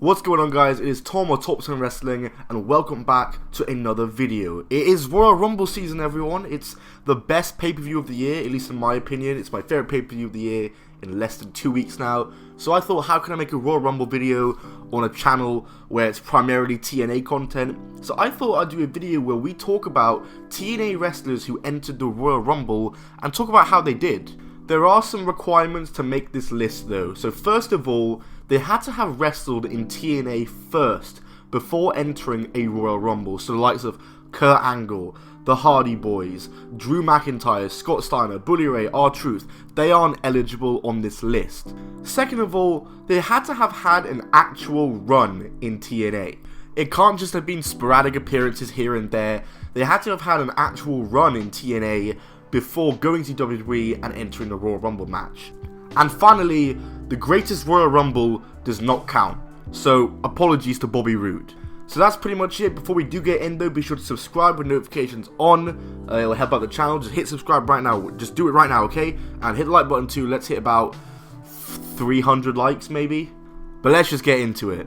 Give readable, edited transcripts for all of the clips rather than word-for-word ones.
What's going on, guys? It is Tom of Top 10 Wrestling, and welcome back to another video. It is Royal Rumble season, everyone. It's the best pay-per-view of the year, at least in my opinion. It's my favorite pay-per-view of the year in less than 2 weeks now. So I thought, how can I make a Royal Rumble video on a channel where it's primarily TNA content? So I thought I'd do a video where we talk about TNA wrestlers who entered the Royal Rumble and talk about how they did. There are some requirements to make this list though. So first of all, they had to have wrestled in TNA first before entering a Royal Rumble. So the likes of Kurt Angle, the Hardy Boys, Drew McIntyre, Scott Steiner, Bully Ray, R-Truth, they aren't eligible on this list. Second of all, they had to have had an actual run in TNA. It can't just have been sporadic appearances here and there. They had to have had an actual run in TNA before going to WWE and entering the Royal Rumble match. And finally, the greatest Royal Rumble does not count. So apologies to Bobby Roode. So that's pretty much it. Before we do get in though, be sure to subscribe with notifications on. It'll help out the channel. Just hit subscribe right now. Just do it right now, okay? And hit the like button too. Let's hit about 300 likes maybe. But let's just get into it.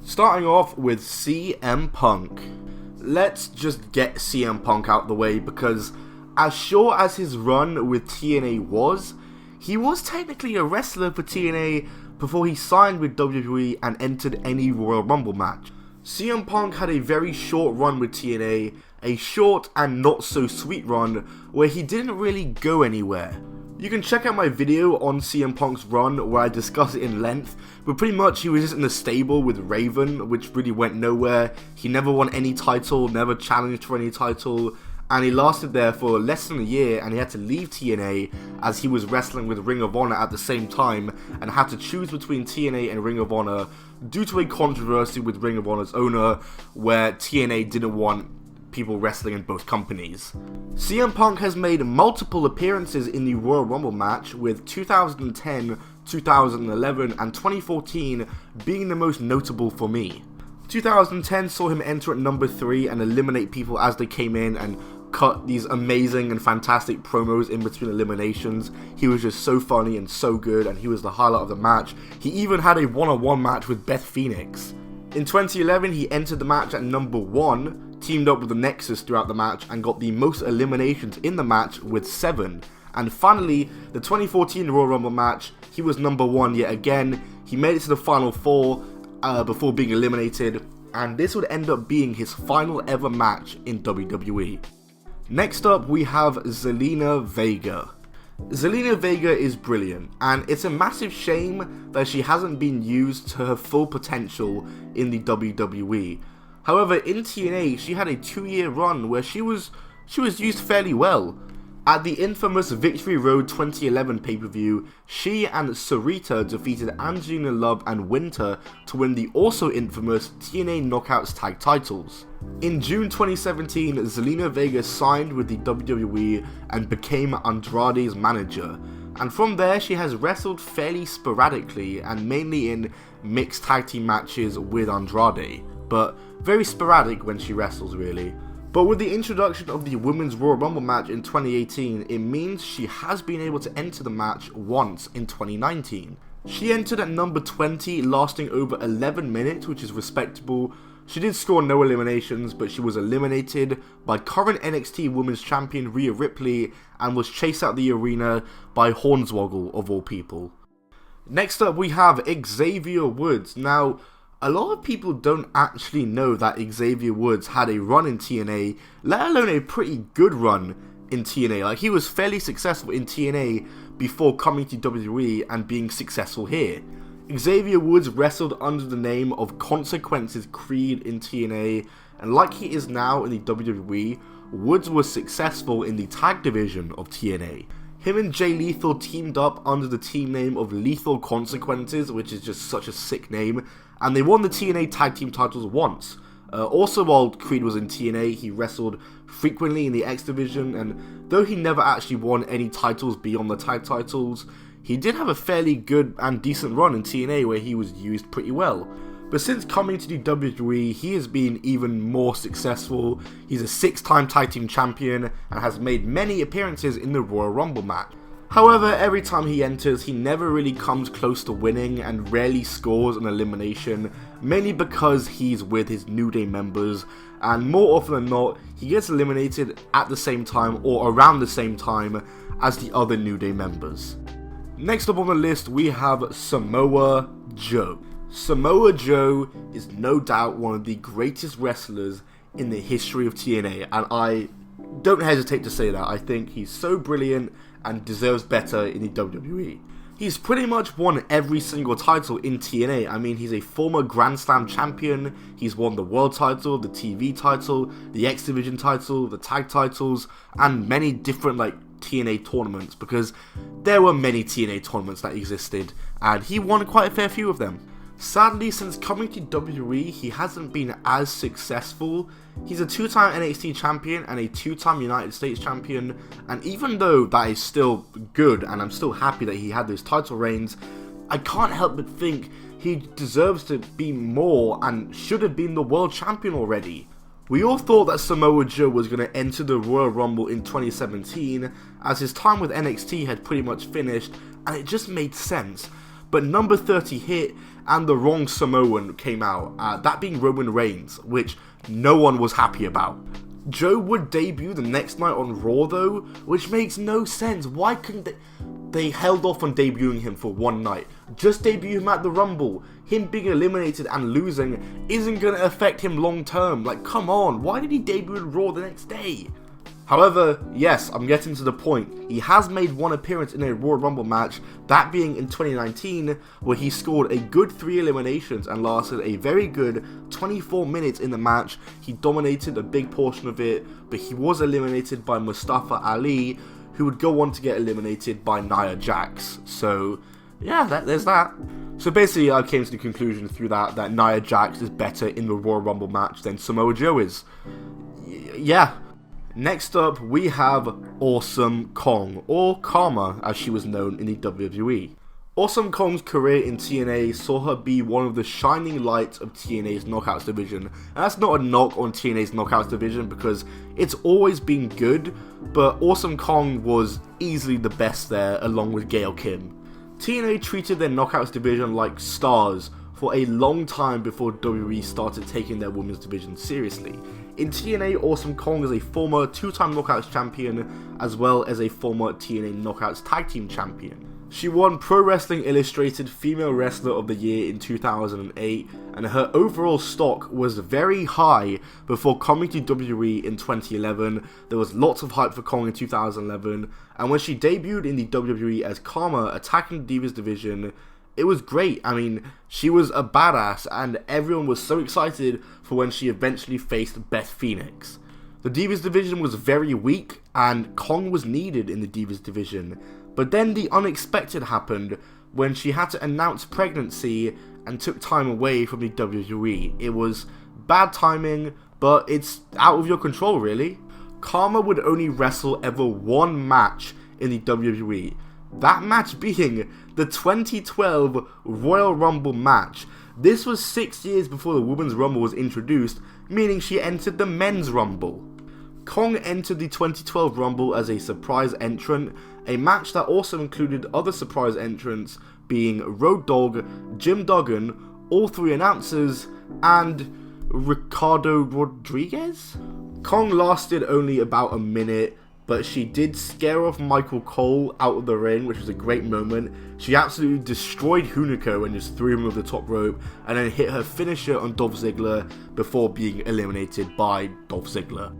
Starting off with CM Punk. Let's just get CM Punk out the way, because as short as his run with TNA was, he was technically a wrestler for TNA before he signed with WWE and entered any Royal Rumble match. CM Punk had a very short run with TNA, a short and not so sweet run where he didn't really go anywhere. You can check out my video on CM Punk's run where I discuss it in length, but pretty much he was just in the stable with Raven, which really went nowhere. He never won any title, never challenged for any title, and he lasted there for less than a year, and he had to leave TNA as he was wrestling with Ring of Honor at the same time and had to choose between TNA and Ring of Honor due to a controversy with Ring of Honor's owner where TNA didn't want people wrestling in both companies. CM Punk has made multiple appearances in the Royal Rumble match, with 2010, 2011 and 2014 being the most notable for me. 2010 saw him enter at number 3 and eliminate people as they came in and cut these amazing and fantastic promos in between eliminations. He was just so funny and so good, and he was the highlight of the match. He even had a one-on-one match with Beth Phoenix. In 2011, he entered the match at number 1, teamed up with the Nexus throughout the match, and got the most eliminations in the match with 7. And finally, the 2014 Royal Rumble match, he was number 1 yet again. He made it to the final 4 before being eliminated, and this would end up being his final ever match in WWE. Next up, we have Zelina Vega. Zelina Vega is brilliant, and it's a massive shame that she hasn't been used to her full potential in the WWE. However, in TNA, she had a 2-year run where she was used fairly well. At the infamous Victory Road 2011 pay-per-view, she and Sarita defeated Angelina Love and Winter to win the also infamous TNA Knockouts Tag Titles. In June 2017, Zelina Vega signed with the WWE and became Andrade's manager, and from there she has wrestled fairly sporadically and mainly in mixed tag team matches with Andrade, but very sporadic when she wrestles really. But with the introduction of the Women's Royal Rumble match in 2018, it means she has been able to enter the match once in 2019. She entered at number 20, lasting over 11 minutes, which is respectable. She did score no eliminations, but she was eliminated by current NXT Women's Champion Rhea Ripley and was chased out the arena by Hornswoggle of all people. Next up, we have Xavier Woods. Now, a lot of people don't actually know that Xavier Woods had a run in TNA, let alone a pretty good run in TNA. Like, he was fairly successful in TNA before coming to WWE and being successful here. Xavier Woods wrestled under the name of Consequences Creed in TNA, and like he is now in the WWE, Woods was successful in the tag division of TNA. Him and Jay Lethal teamed up under the team name of Lethal Consequences, which is just such a sick name, and they won the TNA tag team titles once. Also, while Creed was in TNA, he wrestled frequently in the X division, and though he never actually won any titles beyond the tag titles, he did have a fairly good and decent run in TNA where he was used pretty well. But since coming to the WWE, he has been even more successful. He's a 6-time tag team champion and has made many appearances in the Royal Rumble match. However, every time he enters, he never really comes close to winning and rarely scores an elimination, mainly because he's with his New Day members, and more often than not, he gets eliminated at the same time or around the same time as the other New Day members. Next up on the list, we have Samoa Joe. Samoa Joe is no doubt one of the greatest wrestlers in the history of TNA, and I don't hesitate to say that. I think he's so brilliant and deserves better in the WWE. He's pretty much won every single title in TNA. I mean, he's a former Grand Slam champion, he's won the world title, the TV title, the X Division title, the tag titles, and many different TNA tournaments, because there were many TNA tournaments that existed, and he won quite a fair few of them. Sadly, since coming to WWE, he hasn't been as successful. He's a 2-time NXT champion and a 2-time United States champion, and even though that is still good, and I'm still happy that he had those title reigns, I can't help but think he deserves to be more and should have been the world champion already. We all thought that Samoa Joe was going to enter the Royal Rumble in 2017, as his time with NXT had pretty much finished, and it just made sense. But number 30 hit, and the wrong Samoan came out, that being Roman Reigns, which no one was happy about. Joe would debut the next night on Raw though, which makes no sense. Why couldn't they held off on debuting him for one night? Just debut him at the Rumble. Him being eliminated and losing isn't going to affect him long term. Come on, why did he debut at Raw the next day? However, yes, I'm getting to the point. He has made one appearance in a Royal Rumble match, that being in 2019, where he scored a good 3 eliminations and lasted a very good 24 minutes in the match. He dominated a big portion of it, but he was eliminated by Mustafa Ali, who would go on to get eliminated by Nia Jax. So, yeah, there's that. So basically, I came to the conclusion through that Nia Jax is better in the Royal Rumble match than Samoa Joe is. Yeah. Next up, we have Awesome Kong, or Karma as she was known in the WWE. Awesome Kong's career in TNA saw her be one of the shining lights of TNA's Knockouts division. And that's not a knock on TNA's Knockouts division, because it's always been good, but Awesome Kong was easily the best there, along with Gail Kim. TNA treated their Knockouts division like stars for a long time before WWE started taking their women's division seriously. In TNA, Awesome Kong is a former 2-time Knockouts champion, as well as a former TNA Knockouts Tag Team champion. She won Pro Wrestling Illustrated Female Wrestler of the Year in 2008, and her overall stock was very high before coming to WWE in 2011. There was lots of hype for Kong in 2011, and when she debuted in the WWE as Karma, attacking the Divas division, it was great. I mean, she was a badass, and everyone was so excited for when she eventually faced Beth Phoenix. The Divas division was very weak, and Kong was needed in the Divas division. But then the unexpected happened when she had to announce pregnancy and took time away from the WWE. It was bad timing, but it's out of your control, really. Karma would only wrestle ever one match in the WWE. That match being the 2012 Royal Rumble match. This was 6 years before the Women's Rumble was introduced, meaning she entered the Men's Rumble. Kong entered the 2012 Rumble as a surprise entrant, a match that also included other surprise entrants being Road Dogg, Jim Duggan, all 3 announcers, and Ricardo Rodriguez? Kong lasted only about a minute, but she did scare off Michael Cole out of the ring, which was a great moment. She absolutely destroyed Hunico and just threw him over the top rope, and then hit her finisher on Dolph Ziggler before being eliminated by Dolph Ziggler.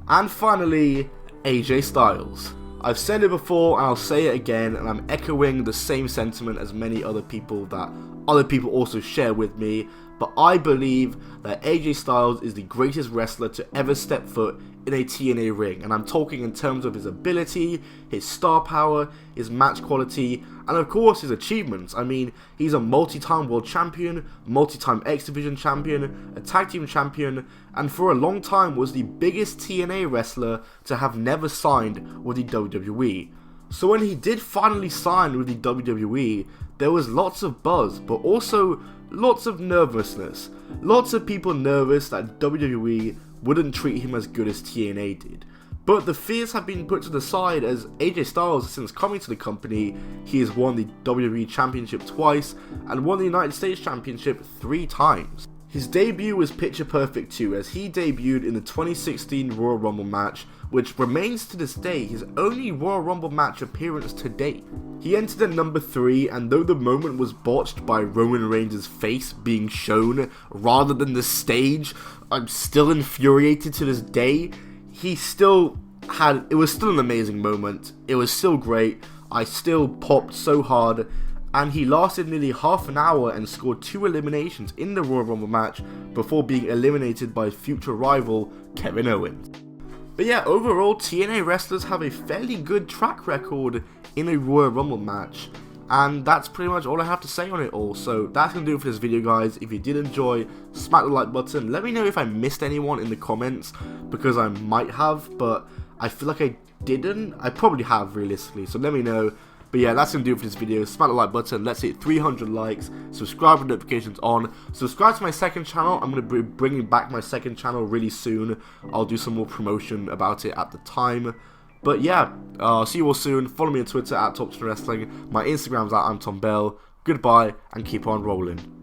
And finally, AJ Styles. I've said it before and I'll say it again, and I'm echoing the same sentiment as many other people that other people also share with me, but I believe that AJ Styles is the greatest wrestler to ever step foot in a TNA ring, and I'm talking in terms of his ability, his star power, his match quality, and of course his achievements. I mean, he's a multi-time world champion, multi-time X Division champion, a tag team champion, and for a long time was the biggest TNA wrestler to have never signed with the WWE. So when he did finally sign with the WWE, there was lots of buzz, but also lots of nervousness. Lots of people nervous that WWE wouldn't treat him as good as TNA did. But the fears have been put to the side as AJ Styles, since coming to the company, he has won the WWE Championship twice and won the United States Championship 3 times. His debut was picture perfect too, as he debuted in the 2016 Royal Rumble match, which remains to this day his only Royal Rumble match appearance to date. He entered at number 3, and though the moment was botched by Roman Reigns' face being shown rather than the stage, I'm still infuriated to this day. It was still an amazing moment. It was still great. I still popped so hard. And he lasted nearly half an hour and scored 2 eliminations in the Royal Rumble match before being eliminated by future rival Kevin Owens. But yeah, overall, TNA Wrestlers have a fairly good track record in a Royal Rumble match. And that's pretty much all I have to say on it all. So that's going to do it for this video, guys. If you did enjoy, smack the like button. Let me know if I missed anyone in the comments, because I might have, but I feel like I didn't. I probably have, realistically, so let me know. But yeah, that's going to do it for this video. Smack the like button. Let's hit 300 likes. Subscribe with notifications on. Subscribe to my second channel. I'm going to be bringing back my second channel really soon. I'll do some more promotion about it at the time. But yeah, see you all soon. Follow me on Twitter at TNA Wrestling. My Instagram's at I'm Tom Bell. Goodbye and keep on rolling.